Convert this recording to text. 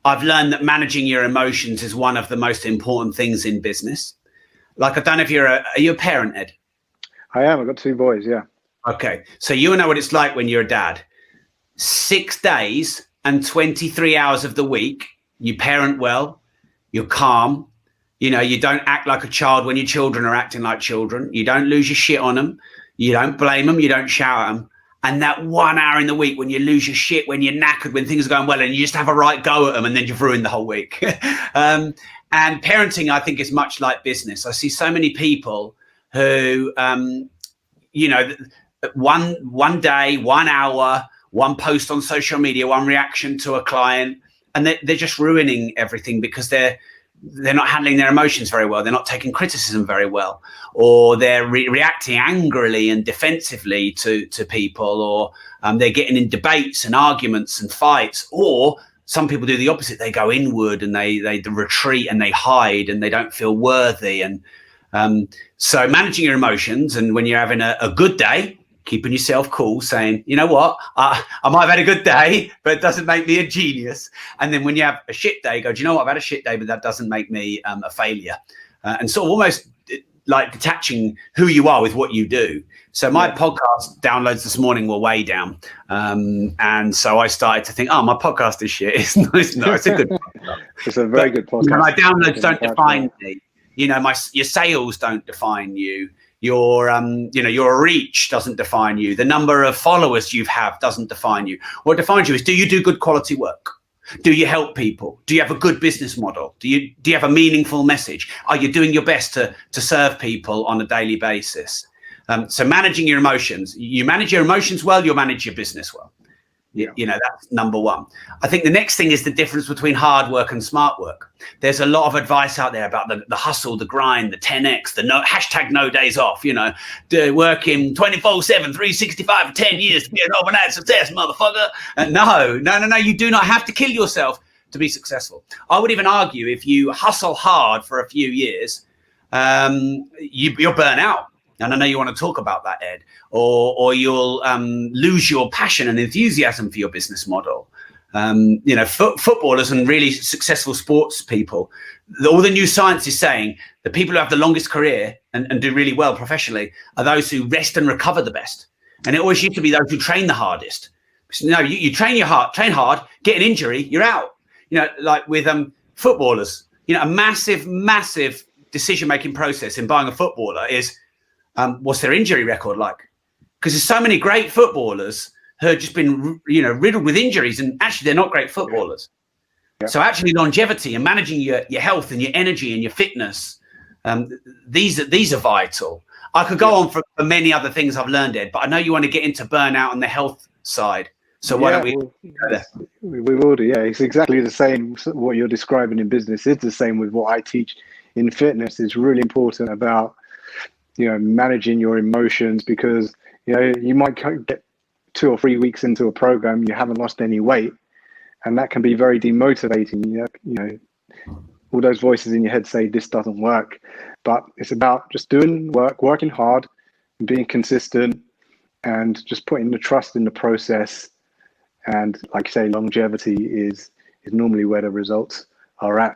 I've learned that managing your emotions is one of the most important things in business. Like, I don't know if are you a parent, Ed? I am. I've got 2 boys. Yeah. Okay. So you know what it's like when you're a dad. 6 days and 23 hours of the week, you parent well, you're calm. You don't act like a child when your children are acting like children. You don't lose your shit on them. You don't blame them. You don't shout at them. And that 1 hour in the week when you lose your shit, when you're knackered, when things are going well, and you just have a right go at them, and then you've ruined the whole week. And parenting, I think, is much like business. I see so many people who, one day, 1 hour, one post on social media, one reaction to a client, and they're just ruining everything because they're not handling their emotions very well. They're not taking criticism very well, or they're reacting angrily and defensively to people, or they're getting in debates and arguments and fights. Or some people do the opposite. They go inward and they retreat and they hide and they don't feel worthy. And so managing your emotions, and when you're having a good day, keeping yourself cool, saying, you know what, I might have had a good day, but it doesn't make me a genius. And then when you have a shit day, go, do you know what, I've had a shit day, but that doesn't make me a failure. And sort of almost like detaching who you are with what you do. So my podcast downloads this morning were way down. And so I started to think, oh, my podcast is shit. It's nice. No, it's a good podcast. It's a very good podcast. My downloads don't define me. Your sales don't define you. Your reach doesn't define you. The number of followers you have doesn't define you. What defines you is, do you do good quality work? Do you help people? Do you have a good business model? Do you have a meaningful message? Are you doing your best to serve people on a daily basis? So managing your emotions, you manage your emotions well, you'll manage your business well. That's number one. I think the next thing is the difference between hard work and smart work. There's a lot of advice out there about the hustle, the grind, the 10X, the no days off, working 24/7, 365 for 10 years to be an overnight success, motherfucker. No. You do not have to kill yourself to be successful. I would even argue if you hustle hard for a few years, you'll burn out. And I know you want to talk about that, Ed, or you'll lose your passion and enthusiasm for your business model. Footballers and really successful sports people, all the new science is saying the people who have the longest career and do really well professionally are those who rest and recover the best. And it always used to be those who train the hardest. No, you train hard, get an injury, you're out. Like with footballers, a massive decision-making process in buying a footballer is, what's their injury record like? Because there's so many great footballers who have just been, riddled with injuries, and actually they're not great footballers. Yeah. So actually longevity and managing your health and your energy and your fitness, these are vital. I could go on for many other things I've learned, Ed, but I know you want to get into burnout on the health side. So why don't we go there? We will do, yeah. It's exactly the same. What you're describing in business is the same with what I teach in fitness. It's really important about managing your emotions, because you might get 2 or 3 weeks into a program, you haven't lost any weight, and that can be very demotivating. All those voices in your head say this doesn't work, but it's about just doing working hard, being consistent, and just putting the trust in the process. And like you say, longevity is normally where the results are at.